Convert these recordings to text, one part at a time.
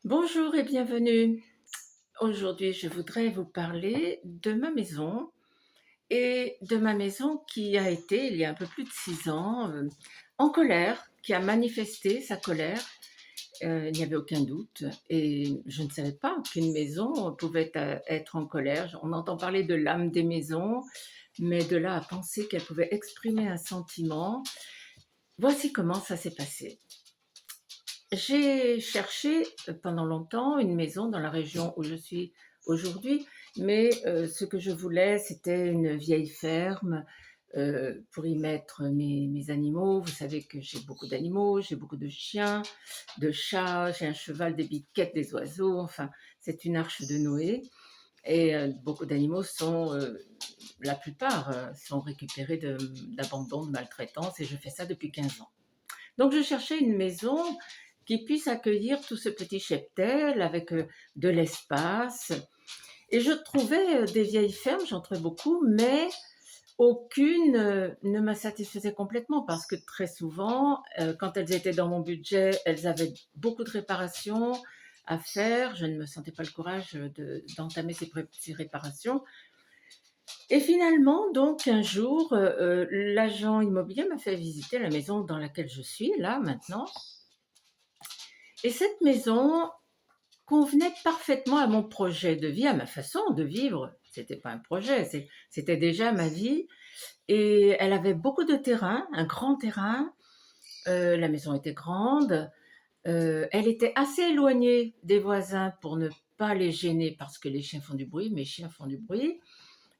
Bonjour et bienvenue. Aujourd'hui, je voudrais vous parler de ma maison et de ma maison qui a été, il y a un peu plus de 6 ans, en colère, qui a manifesté sa colère. Il n'y avait aucun doute et je ne savais pas qu'une maison pouvait être en colère. On entend parler de l'âme des maisons, mais de là à penser qu'elle pouvait exprimer un sentiment, voici comment ça s'est passé. J'ai cherché pendant longtemps une maison dans la région où je suis aujourd'hui, mais ce que je voulais, c'était une vieille ferme pour y mettre mes animaux. Vous savez que j'ai beaucoup d'animaux, j'ai beaucoup de chiens, de chats, j'ai un cheval, des biquettes, des oiseaux, enfin, c'est une arche de Noé. Et beaucoup d'animaux sont, la plupart, sont récupérés d'abandon, de maltraitance, et je fais ça depuis 15 ans. Donc je cherchais une maison qui puisse accueillir tout ce petit cheptel avec de l'espace. Et je trouvais des vieilles fermes, j'en trouvais beaucoup, mais aucune ne me satisfaisait complètement parce que très souvent, quand elles étaient dans mon budget, elles avaient beaucoup de réparations à faire. Je ne me sentais pas le courage d'entamer ces réparations. Et finalement, donc un jour, l'agent immobilier m'a fait visiter la maison dans laquelle je suis là maintenant. Et cette maison convenait parfaitement à mon projet de vie, à ma façon de vivre. C'était pas un projet, c'était déjà ma vie. Et elle avait beaucoup de terrain, un grand terrain. La maison était grande. Elle était assez éloignée des voisins pour ne pas les gêner parce que les chiens font du bruit, mes chiens font du bruit.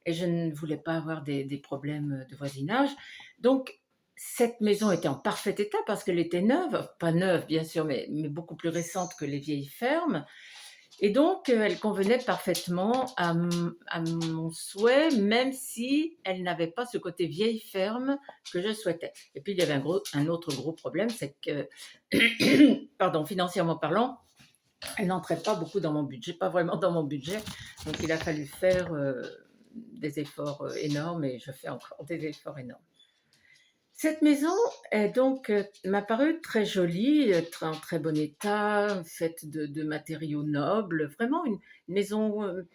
Et je ne voulais pas avoir des problèmes de voisinage. Donc, cette maison était en parfait état parce qu'elle était neuve, pas neuve bien sûr, mais beaucoup plus récente que les vieilles fermes. Et donc, elle convenait parfaitement à mon souhait, même si elle n'avait pas ce côté vieille ferme que je souhaitais. Et puis, il y avait un autre gros problème, c'est que, pardon, financièrement parlant, elle n'entrait pas beaucoup dans mon budget, pas vraiment dans mon budget. Donc, il a fallu faire des efforts énormes et je fais encore des efforts énormes. Cette maison est donc m'a paru très jolie, en très bon état, faite de matériaux nobles, vraiment une maison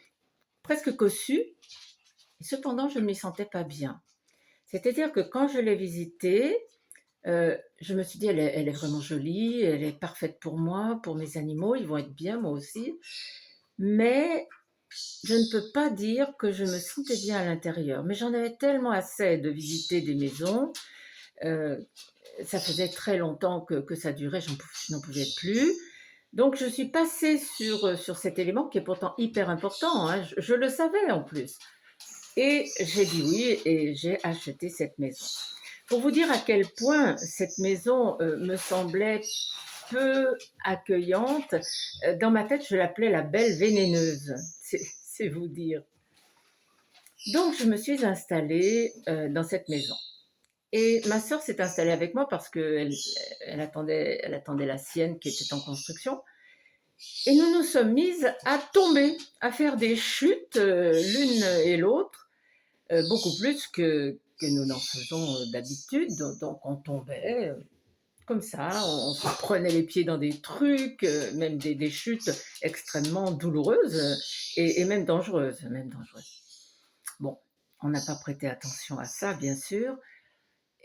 presque cossue. Et cependant, je ne m'y sentais pas bien. C'est-à-dire que quand je l'ai visitée, je me suis dit, elle est vraiment jolie, elle est parfaite pour moi, pour mes animaux, ils vont être bien, moi aussi. Mais je ne peux pas dire que je me sentais bien à l'intérieur. Mais j'en avais tellement assez de visiter des maisons. euh, Ça faisait très longtemps que ça durait, je n'en pouvais plus. Donc je suis passée sur cet élément qui est pourtant hyper important, hein, je le savais en plus. Et j'ai dit oui et j'ai acheté cette maison. Pour vous dire à quel point cette maison me semblait peu accueillante, dans ma tête je l'appelais la belle vénéneuse, c'est vous dire. Donc je me suis installée dans cette maison. Et ma sœur s'est installée avec moi parce elle attendait la sienne qui était en construction. Et nous nous sommes mises à tomber, à faire des chutes l'une et l'autre, beaucoup plus que nous n'en faisons d'habitude. Donc on tombait comme ça, on se prenait les pieds dans des trucs, même des chutes extrêmement douloureuses et même dangereuses, même dangereuses. Bon, on n'a pas prêté attention à ça, bien sûr.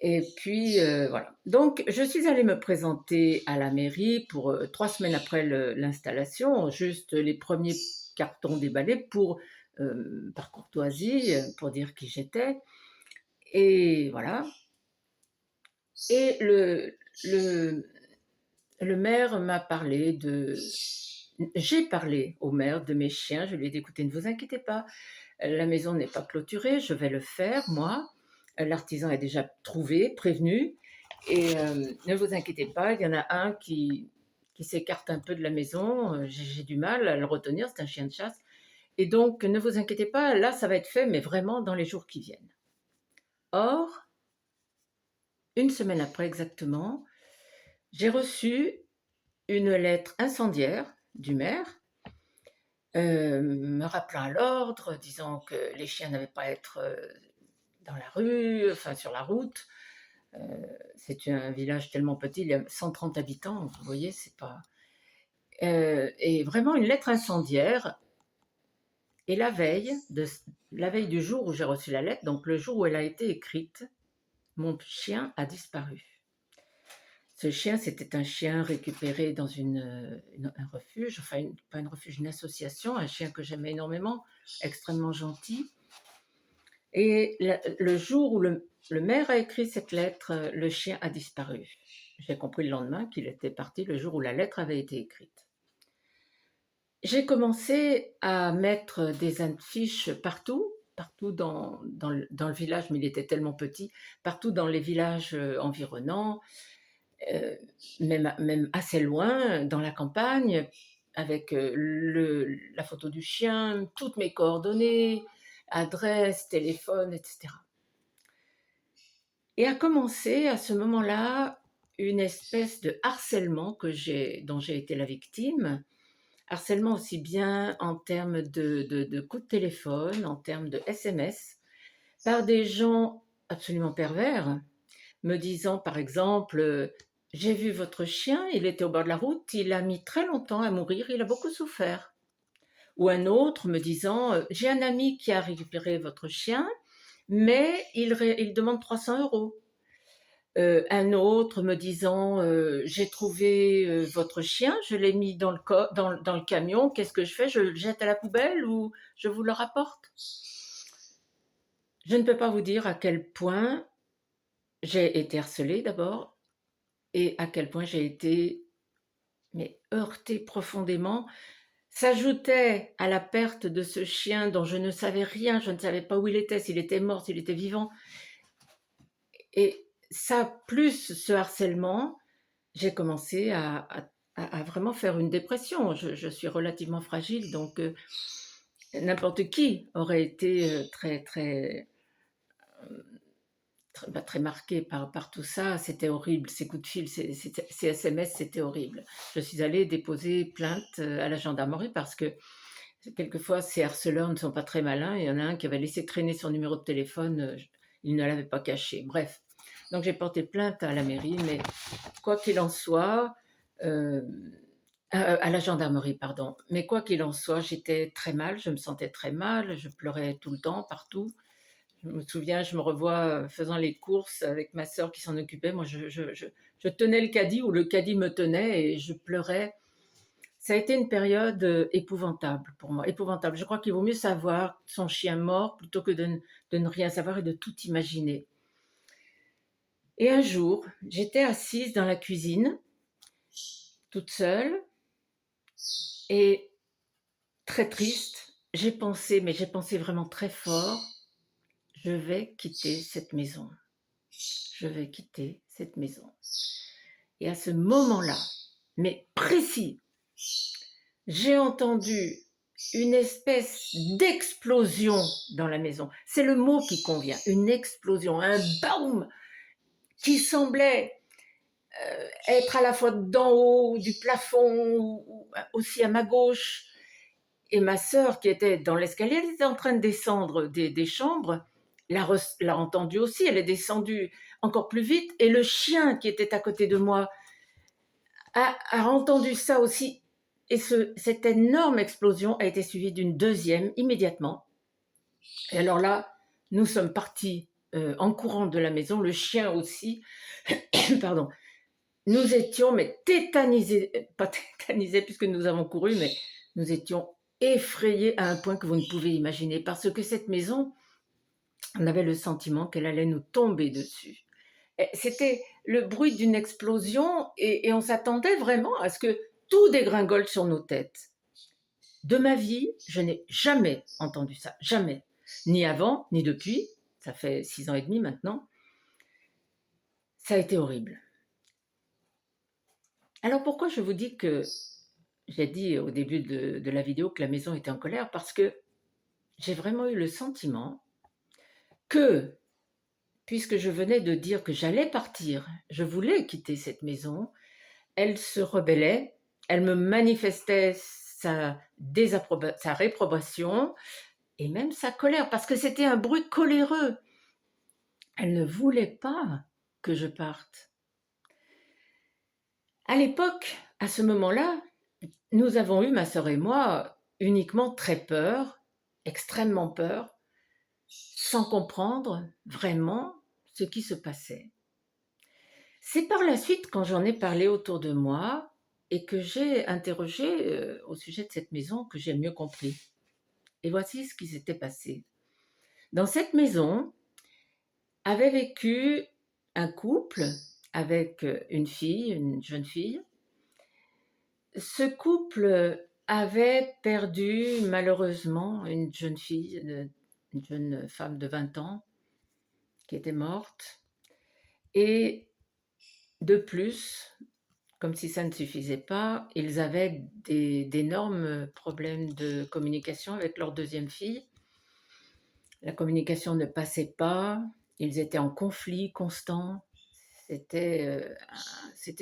Et puis voilà. Donc je suis allée me présenter à la mairie pour 3 semaines après l'installation, juste les premiers cartons déballés pour par courtoisie, pour dire qui j'étais. Et voilà. Et le maire m'a parlé de. J'ai parlé au maire de mes chiens. Je lui ai dit écoutez, ne vous inquiétez pas, la maison n'est pas clôturée, je vais le faire moi. L'artisan est déjà trouvé, prévenu. Et ne vous inquiétez pas, il y en a un qui s'écarte un peu de la maison. J'ai du mal à le retenir, c'est un chien de chasse. Et donc, ne vous inquiétez pas, là, ça va être fait, mais vraiment dans les jours qui viennent. Or, une semaine après exactement, j'ai reçu une lettre incendiaire du maire, me rappelant à l'ordre, disant que les chiens n'avaient pas à être dans la rue, enfin sur la route. C'est un village tellement petit, il y a 130 habitants, vous voyez, c'est pas. et vraiment une lettre incendiaire. Et la veille du jour où j'ai reçu la lettre, donc le jour où elle a été écrite, mon chien a disparu. Ce chien, c'était un chien récupéré dans un refuge, enfin pas un refuge, une association, un chien que j'aimais énormément, extrêmement gentil. Et le jour où le maire a écrit cette lettre, le chien a disparu. J'ai compris le lendemain qu'il était parti le jour où la lettre avait été écrite. J'ai commencé à mettre des affiches partout, partout dans le village, mais il était tellement petit, partout dans les villages environnants, même assez loin, dans la campagne, avec la photo du chien, toutes mes coordonnées, adresse, téléphone, etc. Et a commencé à ce moment-là une espèce de harcèlement dont j'ai été la victime. Harcèlement aussi bien en termes de coups de téléphone, en termes de SMS, par des gens absolument pervers, me disant par exemple j'ai vu votre chien, il était au bord de la route, il a mis très longtemps à mourir, il a beaucoup souffert. Ou un autre me disant j'ai un ami qui a récupéré votre chien, mais il demande 300 €. Un autre me disant j'ai trouvé votre chien, je l'ai mis dans le camion, qu'est-ce que je fais? Je le jette à la poubelle ou je vous le rapporte? Je ne peux pas vous dire à quel point j'ai été harcelée d'abord et à quel point j'ai été heurtée profondément. S'ajoutait à la perte de ce chien dont je ne savais rien, je ne savais pas où il était, s'il était mort, s'il était vivant. Et ça, plus ce harcèlement, j'ai commencé à vraiment faire une dépression. Je suis relativement fragile, donc n'importe qui aurait été très marqué par tout ça. C'était horrible, ces coups de fil, ces SMS, c'était horrible. Je suis allée déposer plainte à la gendarmerie parce que quelquefois, ces harceleurs ne sont pas très malins. Il y en a un qui avait laissé traîner son numéro de téléphone, il ne l'avait pas caché. Bref, donc j'ai porté plainte à la mairie, mais quoi qu'il en soit, à la gendarmerie, pardon. Mais quoi qu'il en soit, j'étais très mal, je me sentais très mal, je pleurais tout le temps, partout. Je me souviens, je me revois faisant les courses avec ma sœur qui s'en occupait. Moi, je tenais le caddie ou le caddie me tenait et je pleurais. Ça a été une période épouvantable pour moi, épouvantable. Je crois qu'il vaut mieux savoir son chien mort plutôt que de ne rien savoir et de tout imaginer. Et un jour, j'étais assise dans la cuisine, toute seule, et très triste. J'ai pensé, mais j'ai pensé vraiment très fort, je vais quitter cette maison. Je vais quitter cette maison. Et à ce moment-là, mais précis, j'ai entendu une espèce d'explosion dans la maison. C'est le mot qui convient, une explosion, un boom qui semblait être à la fois d'en haut, du plafond, ou aussi à ma gauche. Et ma sœur, qui était dans l'escalier, elle était en train de descendre des chambres, l'a entendu aussi, elle est descendue encore plus vite, et le chien qui était à côté de moi a entendu ça aussi. Et cette énorme explosion a été suivie d'une deuxième immédiatement. Et alors là, nous sommes partis en courant de la maison, le chien aussi, pardon. Nous étions tétanisés, pas tétanisés puisque nous avons couru, mais nous étions effrayés à un point que vous ne pouvez imaginer, parce que cette maison, on avait le sentiment qu'elle allait nous tomber dessus. C'était le bruit d'une explosion et on s'attendait vraiment à ce que tout dégringole sur nos têtes. De ma vie, je n'ai jamais entendu ça, jamais. Ni avant, ni depuis, ça fait 6 ans et demi maintenant. Ça a été horrible. Alors pourquoi je vous dis que j'ai dit au début de la vidéo que la maison était en colère? Parce que j'ai vraiment eu le sentiment que, puisque je venais de dire que j'allais partir, je voulais quitter cette maison, elle se rebellait, elle me manifestait sa réprobation et même sa colère, parce que c'était un bruit coléreux. Elle ne voulait pas que je parte. À l'époque, à ce moment-là, Nous avons eu, ma sœur et moi, uniquement très peur, extrêmement peur, sans comprendre vraiment ce qui se passait. C'est par la suite, quand j'en ai parlé autour de moi et que j'ai interrogé au sujet de cette maison, que j'ai mieux compris. Et voici ce qui s'était passé. Dans cette maison avait vécu un couple avec une fille, une jeune fille. Ce couple avait perdu malheureusement une jeune fille, une jeune femme de 20 ans qui était morte. Et de plus, comme si ça ne suffisait pas, ils avaient d'énormes problèmes de communication avec leur deuxième fille. La communication ne passait pas, ils étaient en conflit constant. C'était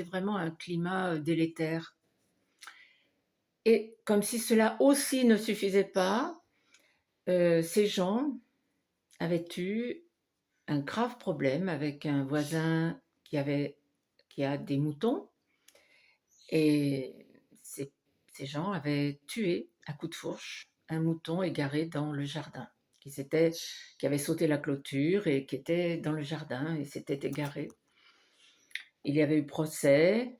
vraiment un climat délétère. Et comme si cela aussi ne suffisait pas, ces gens avaient eu un grave problème avec un voisin qui a des moutons. Et ces gens avaient tué à coups de fourche un mouton égaré dans le jardin, qui avait sauté la clôture et qui était dans le jardin et s'était égaré. Il y avait eu procès,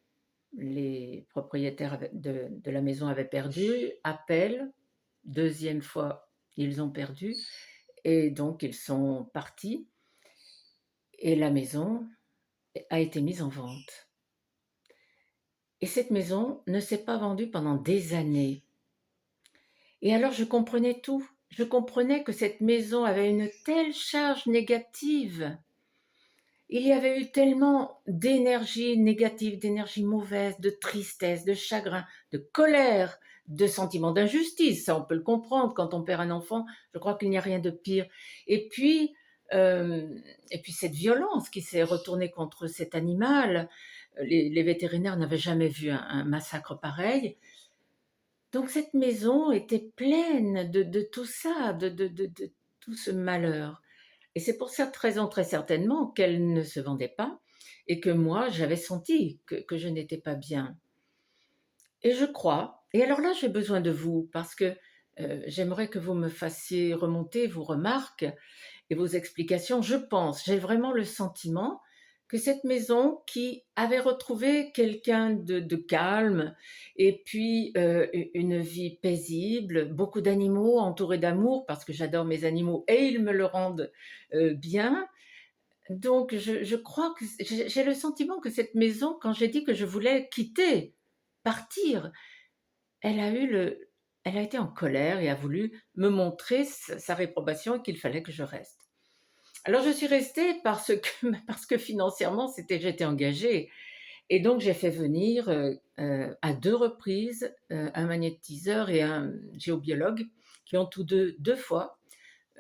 les propriétaires de la maison avaient perdu, appel, deuxième fois ils ont perdu, et donc ils sont partis, et la maison a été mise en vente. Et cette maison ne s'est pas vendue pendant des années. Et alors je comprenais tout. Je comprenais que cette maison avait une telle charge négative. Il y avait eu tellement d'énergie négative, d'énergie mauvaise, de tristesse, de chagrin, de colère, de sentiment d'injustice. Ça, on peut le comprendre quand on perd un enfant. Je crois qu'il n'y a rien de pire. Et puis, euh, et puis cette violence qui s'est retournée contre cet animal. Les vétérinaires n'avaient jamais vu un massacre pareil. Donc cette maison était pleine de tout ça, de tout ce malheur. Et c'est pour cette raison très certainement qu'elle ne se vendait pas et que moi j'avais senti que je n'étais pas bien. Et je crois, et alors là j'ai besoin de vous parce que j'aimerais que vous me fassiez remonter vos remarques et vos explications. Je pense, j'ai vraiment le sentiment que cette maison qui avait retrouvé quelqu'un de calme et puis une vie paisible, beaucoup d'animaux entourés d'amour parce que j'adore mes animaux et ils me le rendent bien. Donc je crois que j'ai le sentiment que cette maison, quand j'ai dit que je voulais quitter, partir, elle a eu le, elle a été en colère et a voulu me montrer sa réprobation et qu'il fallait que je reste. Alors je suis restée parce que financièrement j'étais engagée et donc j'ai fait venir à deux reprises un magnétiseur et un géobiologue qui ont tous deux fois.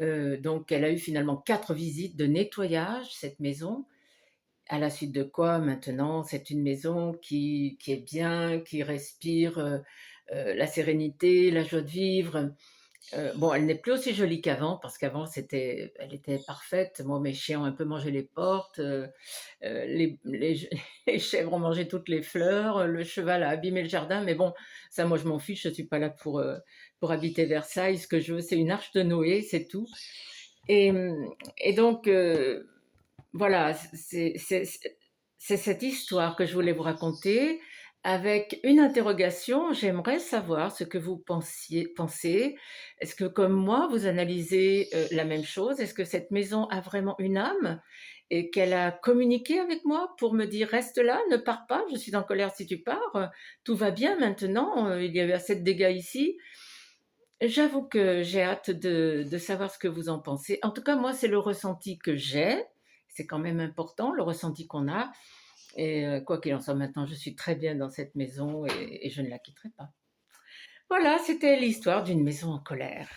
Donc elle a eu finalement 4 visites de nettoyage cette maison. À la suite de quoi maintenant c'est une maison qui est bien, qui respire la sérénité, la joie de vivre. Bon, elle n'est plus aussi jolie qu'avant, parce qu'avant, elle était parfaite. Moi, mes chiens ont un peu mangé les portes, les chèvres ont mangé toutes les fleurs, le cheval a abîmé le jardin, mais bon, ça, moi, je m'en fiche, je ne suis pas là pour habiter Versailles. Ce que je veux, c'est une arche de Noé, c'est tout. Et, et donc, voilà, c'est cette histoire que je voulais vous raconter avec une interrogation. J'aimerais savoir ce que vous pensez. Est-ce que, comme moi, vous analysez la même chose? Est-ce que cette maison a vraiment une âme et qu'elle a communiqué avec moi pour me dire reste là, ne pars pas, je suis en colère si tu pars, tout va bien maintenant, il y a eu assez de dégâts ici. J'avoue que j'ai hâte de savoir ce que vous en pensez. En tout cas, moi, c'est le ressenti que j'ai. C'est quand même important, le ressenti qu'on a. Et quoi qu'il en soit, maintenant, je suis très bien dans cette maison et je ne la quitterai pas. Voilà, c'était l'histoire d'une maison en colère.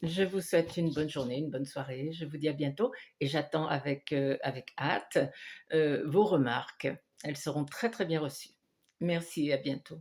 Je vous souhaite une bonne journée, une bonne soirée. Je vous dis à bientôt et j'attends avec hâte vos remarques. Elles seront très très bien reçues. Merci, à bientôt.